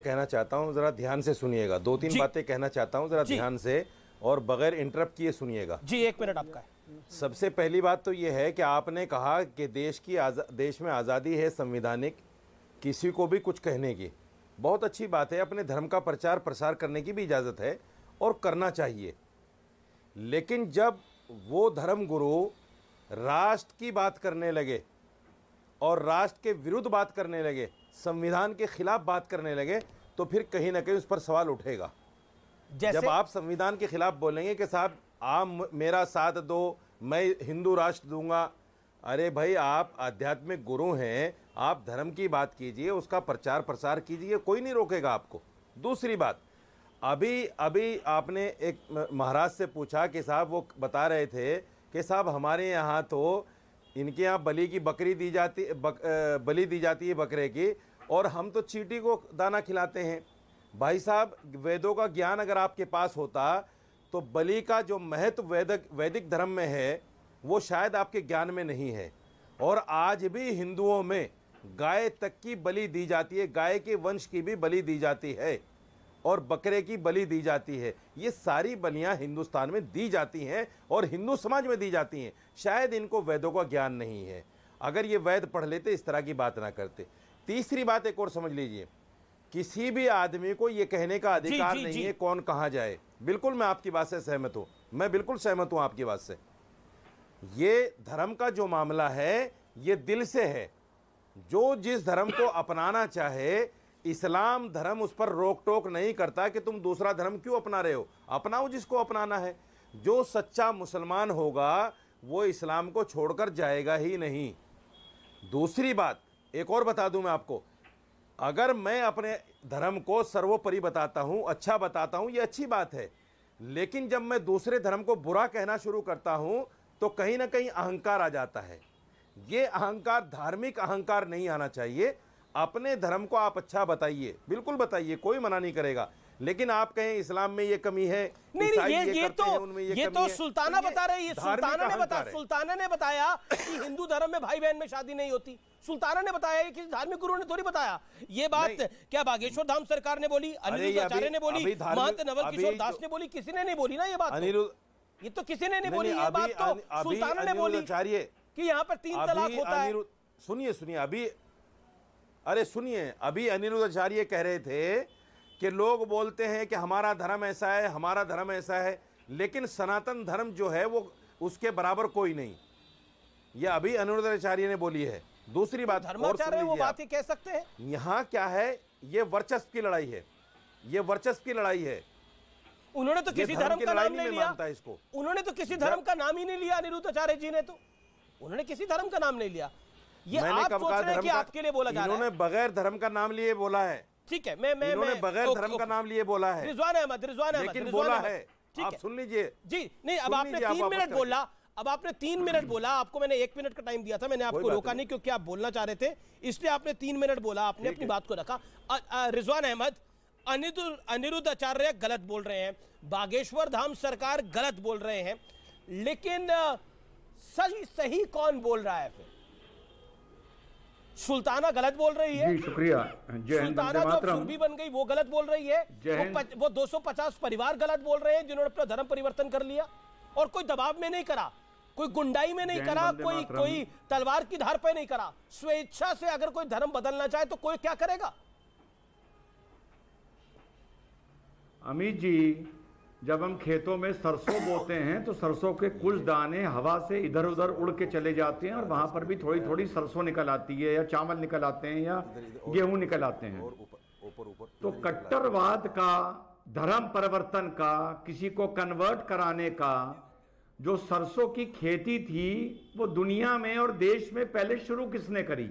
कहना चाहता हूँ, जरा ध्यान से सुनिएगा। 2-3 बातें कहना चाहता हूँ, जरा ध्यान से और बगैर इंटरप्ट किए सुनिएगा जी। 1 मिनट आपका है। सबसे पहली बात तो यह है कि आपने कहा कि देश में आज़ादी है संविधानिक, किसी को भी कुछ कहने की। बहुत अच्छी बात है, अपने धर्म का प्रचार प्रसार करने की भी इजाज़त है और करना चाहिए। लेकिन जब वो धर्म गुरु राष्ट्र की बात करने लगे और राष्ट्र के विरुद्ध बात करने लगे, संविधान के खिलाफ बात करने लगे, तो फिर कहीं ना कहीं उस पर सवाल उठेगा। जब आप संविधान के खिलाफ बोलेंगे कि साहब आप मेरा साथ दो, मैं हिंदू राष्ट्र दूंगा, अरे भाई आप आध्यात्मिक गुरु हैं, आप धर्म की बात कीजिए, उसका प्रचार प्रसार कीजिए, कोई नहीं रोकेगा आपको। दूसरी बात, अभी आपने एक महाराज से पूछा कि साहब वो बता रहे थे कि साहब हमारे यहाँ तो इनके यहाँ बलि की बकरी दी जाती, बलि दी जाती है बकरे की, और हम तो चींटी को दाना खिलाते हैं। भाई साहब, वेदों का ज्ञान अगर आपके पास होता तो बलि का जो महत्व वैदिक धर्म में है वो शायद आपके ज्ञान में नहीं है। और आज भी हिंदुओं में गाय तक की बलि दी जाती है, गाय के वंश की भी बलि दी जाती है और बकरे की बलि दी जाती है। ये सारी बलियां हिंदुस्तान में दी जाती हैं और हिंदू समाज में दी जाती हैं। शायद इनको वेदों का ज्ञान नहीं है, अगर ये वेद पढ़ लेते इस तरह की बात ना करते। तीसरी बात एक और समझ लीजिए, किसी भी आदमी को ये कहने का अधिकार नहीं है कौन कहाँ जाए। बिल्कुल मैं आपकी बात से सहमत हूँ, मैं बिल्कुल सहमत हूँ आपकी बात से। ये धर्म का जो मामला है ये दिल से है, जो जिस धर्म को अपनाना चाहे, इस्लाम धर्म उस पर रोक टोक नहीं करता कि तुम दूसरा धर्म क्यों अपना रहे हो, अपनाओ जिसको अपनाना है। जो सच्चा मुसलमान होगा वो इस्लाम को छोड़कर जाएगा ही नहीं। दूसरी बात एक और बता दूं मैं आपको, अगर मैं अपने धर्म को सर्वोपरि बताता हूं, अच्छा बताता हूं, ये अच्छी बात है, लेकिन जब मैं दूसरे धर्म को बुरा कहना शुरू करता हूं तो कहीं ना कहीं अहंकार आ जाता है। ये अहंकार धार्मिक अहंकार नहीं आना चाहिए। अपने धर्म को आप अच्छा बताइए, बिल्कुल बताइए, कोई मना नहीं करेगा, लेकिन आप कहें इस्लाम में ये कमी है, नहीं, ये तो सुल्ताना बता रही है। सुल्ताना ने बताया कि हिंदू धर्म में भाई बहन में शादी नहीं होती। सुल्ताना ने बताया, कि धार्मिक गुरु ने थोड़ी बताया। ये बात क्या बागेश्वर धाम सरकार ने बोली, अनिरुद्ध आचार्य ने बोली, महंत नवल किशोर दास ने बोली, किसी ने नहीं बोली ना ये बात। ये तो किसी ने नहीं बोली, ये बात तो सुल्ताना ने बोली कि यहाँ पर 3 तलाक होता है। सुनिए, अभी अनिरुद्ध आचार्य कह रहे थे कि लोग बोलते हैं कि हमारा धर्म ऐसा है, हमारा धर्म ऐसा है, लेकिन सनातन धर्म जो है वो उसके बराबर कोई नहीं। ये अभी अनिरुद्ध आचार्य ने बोली है। दूसरी बात, धर्माचार्य वो बात ही कह सकते हैं। यहाँ क्या है, ये वर्चस्व की लड़ाई है, ये वर्चस्व की लड़ाई है। उन्होंने तो किसी धर्म का नाम नहीं लिया, इसको उन्होंने तो किसी धर्म का नाम ही नहीं लिया। अनिरुद्ध आचार्य जी ने तो उन्होंने किसी धर्म का नाम नहीं लिया। ये आप सोच रहे हैं कि आपके लिए बोला जा रहा है। इन्होंने बगैर धर्म का नाम लिए बोला है। ठीक है, मैं बगैर धर्म का नाम लिए बोला है। रिजवान अहमद लेकिन बोला है, आप सुन लीजिए जी। नहीं, अब आपने 3 मिनट बोला, अब आपने 3 मिनट बोला, आपको मैंने 1 मिनट का टाइम दिया था, मैंने आपको रोका नहीं क्योंकि आप बोलना चाह रहे थे, इसलिए आपने 3 मिनट बोला, आपने अपनी बात को रखा। रिजवान अहमद, अनिरुद्ध आचार्य गलत बोल रहे हैं, बागेश्वर धाम सरकार गलत बोल रहे हैं, लेकिन सही कौन बोल रहा है? फिर सुल्ताना गलत बोल रही है। जी शुक्रिया। सुल्ताना जो सूबी बन गई वो गलत बोल रही है। वो 250 परिवार गलत बोल रहे हैं जिन्होंने अपना धर्म परिवर्तन कर लिया, और कोई दबाव में नहीं करा, कोई गुंडाई में नहीं करा, कोई तलवार की धार पे नहीं करा। स्वेच्छा से अगर कोई धर्म बदलना चाहे तो कोई क्या करेगा? अमित जी, जब हम खेतों में सरसों बोते हैं तो सरसों के कुछ दाने हवा से इधर उधर उड़ के चले जाते हैं और वहां पर भी थोड़ी थोड़ी सरसों निकल आती है, या चावल निकल आते हैं, या गेहूं निकल आते हैं। तो कट्टरवाद का, धर्म परिवर्तन का, किसी को कन्वर्ट कराने का जो सरसों की खेती थी वो दुनिया में और देश में पहले शुरू किसने करी?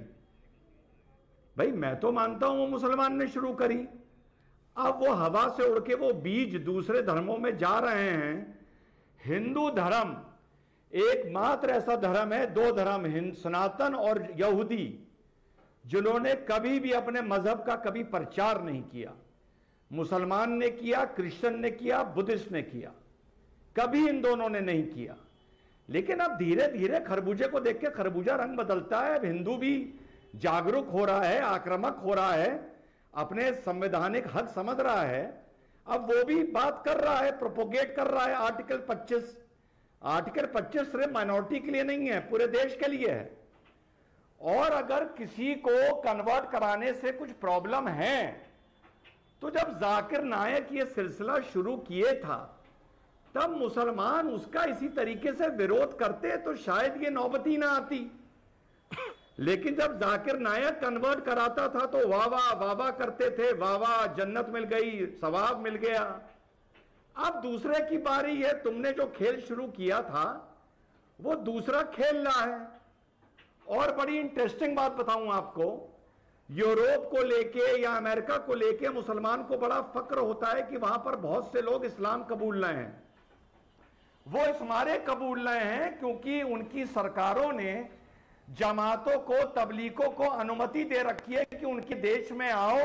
भाई मैं तो मानता हूं वो मुसलमान ने शुरू करी। अब वो हवा से उड़ के वो बीज दूसरे धर्मों में जा रहे हैं। हिंदू धर्म एकमात्र ऐसा धर्म है, 2 धर्म, सनातन और यहूदी, जिन्होंने कभी भी अपने मजहब का कभी प्रचार नहीं किया। मुसलमान ने किया, क्रिश्चियन ने किया, बुद्धिस्ट ने किया, कभी इन दोनों ने नहीं किया। लेकिन अब धीरे धीरे खरबूजे को देख के खरबूजा रंग बदलता है। अब हिंदू भी जागरूक हो रहा है, आक्रामक हो रहा है। अपने संवैधानिक हक समझ रहा है, अब वो भी बात कर रहा है, प्रोपोगेट कर रहा है आर्टिकल 25। आर्टिकल 25 सिर्फ माइनॉरिटी के लिए नहीं है, पूरे देश के लिए है। और अगर किसी को कन्वर्ट कराने से कुछ प्रॉब्लम है, तो जब जाकिर नायक ये सिलसिला शुरू किए था, तब मुसलमान उसका इसी तरीके से विरोध करते तो शायद ये नौबती ना आती। लेकिन जब जाकिर नायक कन्वर्ट कराता था तो वाह वाह वाह वाह करते थे, वाह वाह जन्नत मिल गई, सवाब मिल गया। अब दूसरे की बारी है, तुमने जो खेल शुरू किया था वो दूसरा खेल रहा है। और बड़ी इंटरेस्टिंग बात बताऊं आपको, यूरोप को लेके या अमेरिका को लेके मुसलमान को बड़ा फक्र होता है कि वहां पर बहुत से लोग इस्लाम कबूल लाए हैं। वो इस मारे कबूल लाए हैं क्योंकि उनकी सरकारों ने जमातों को, तबलीगों को अनुमति दे रखी है कि उनके देश में आओ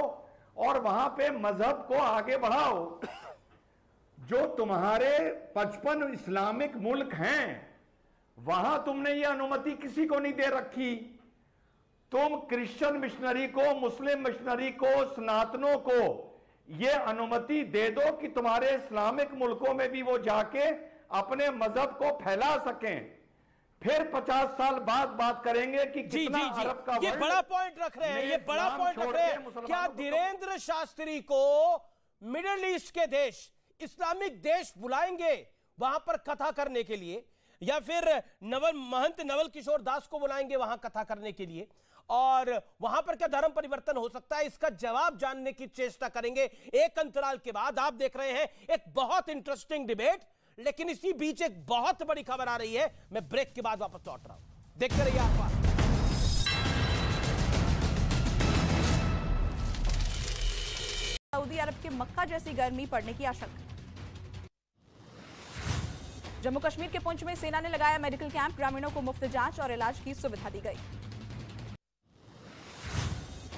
और वहां पे मजहब को आगे बढ़ाओ। जो तुम्हारे 55 इस्लामिक मुल्क हैं, वहां तुमने ये अनुमति किसी को नहीं दे रखी। तुम क्रिश्चियन मिशनरी को, मुस्लिम मिशनरी को, सनातनों को ये अनुमति दे दो कि तुम्हारे इस्लामिक मुल्कों में भी वो जाके अपने मजहब को फैला सकें। फिर 50 साल बाद बात करेंगे कि कितना अरब का ये बड़ा पॉइंट रख रहे हैं, ये बड़ा पॉइंट रख रहे हैं। क्या धीरेन्द्र शास्त्री को मिडिल ईस्ट के देश, इस्लामिक देश बुलाएंगे वहां पर कथा करने के लिए, या फिर महंत नवल किशोर दास को बुलाएंगे वहां कथा करने के लिए? और वहां पर क्या धर्म परिवर्तन हो सकता है, इसका जवाब जानने की चेष्टा करेंगे एक अंतराल के बाद। आप देख रहे हैं एक बहुत इंटरेस्टिंग डिबेट, लेकिन इसी बीच एक बहुत बड़ी खबर आ रही है। मैं ब्रेक के बाद वापस लौट रहा हूं, देखते रहिए आप। सऊदी अरब के मक्का जैसी गर्मी पड़ने की आशंका। जम्मू कश्मीर के पुंछ में सेना ने लगाया मेडिकल कैंप, ग्रामीणों को मुफ्त जांच और इलाज की सुविधा दी गई।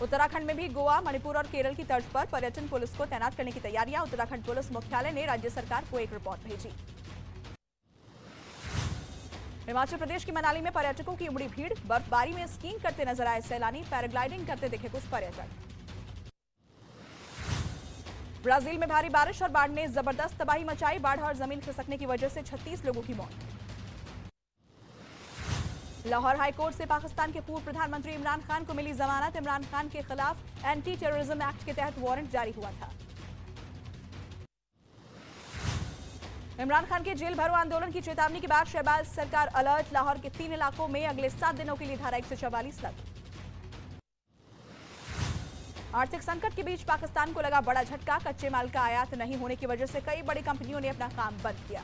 उत्तराखंड में भी गोवा, मणिपुर और केरल की तर्ज पर पर्यटन पुलिस को तैनात करने की तैयारियां। उत्तराखंड पुलिस मुख्यालय ने राज्य सरकार को एक रिपोर्ट भेजी। हिमाचल प्रदेश की मनाली में पर्यटकों की उमड़ी भीड़, बर्फबारी में स्कीइंग करते नजर आए सैलानी, पैराग्लाइडिंग करते दिखे कुछ पर्यटक। ब्राजील में भारी बारिश और बाढ़ ने जबरदस्त तबाही मचाई, बाढ़ और जमीन खिसकने की वजह से 36 लोगों की मौत। लाहौर हाईकोर्ट से पाकिस्तान के पूर्व प्रधानमंत्री इमरान खान को मिली जमानत। इमरान खान के खिलाफ एंटी टेररिज्म एक्ट के तहत वारंट जारी हुआ था। इमरान खान के जेल भरो आंदोलन की चेतावनी के बाद शहबाज सरकार अलर्ट। लाहौर के 3 इलाकों में अगले 7 दिनों के लिए धारा 144 लागू। आर्थिक संकट के बीच पाकिस्तान को लगा बड़ा झटका, कच्चे माल का आयात नहीं होने की वजह से कई बड़ी कंपनियों ने अपना काम बंद किया।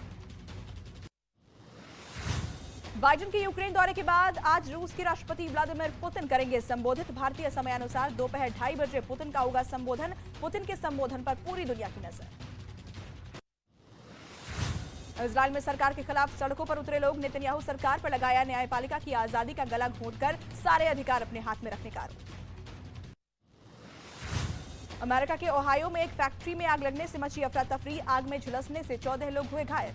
बाइडेन के यूक्रेन दौरे के बाद आज रूस के राष्ट्रपति व्लादिमीर पुतिन करेंगे संबोधित। भारतीय समयानुसार दोपहर 2:30 बजे पुतिन का होगा संबोधन। पुतिन के संबोधन पर पूरी दुनिया की नजर। इजराइल में सरकार के खिलाफ सड़कों पर उतरे लोग, नेतन्याहू सरकार पर लगाया न्यायपालिका की आजादी का गला घोंटकर सारे अधिकार अपने हाथ में रखने का आरोप। अमेरिका के ओहायो में एक फैक्ट्री में आग लगने से मची अफरा तफरी, आग में झुलसने से 14 लोग हुए घायल।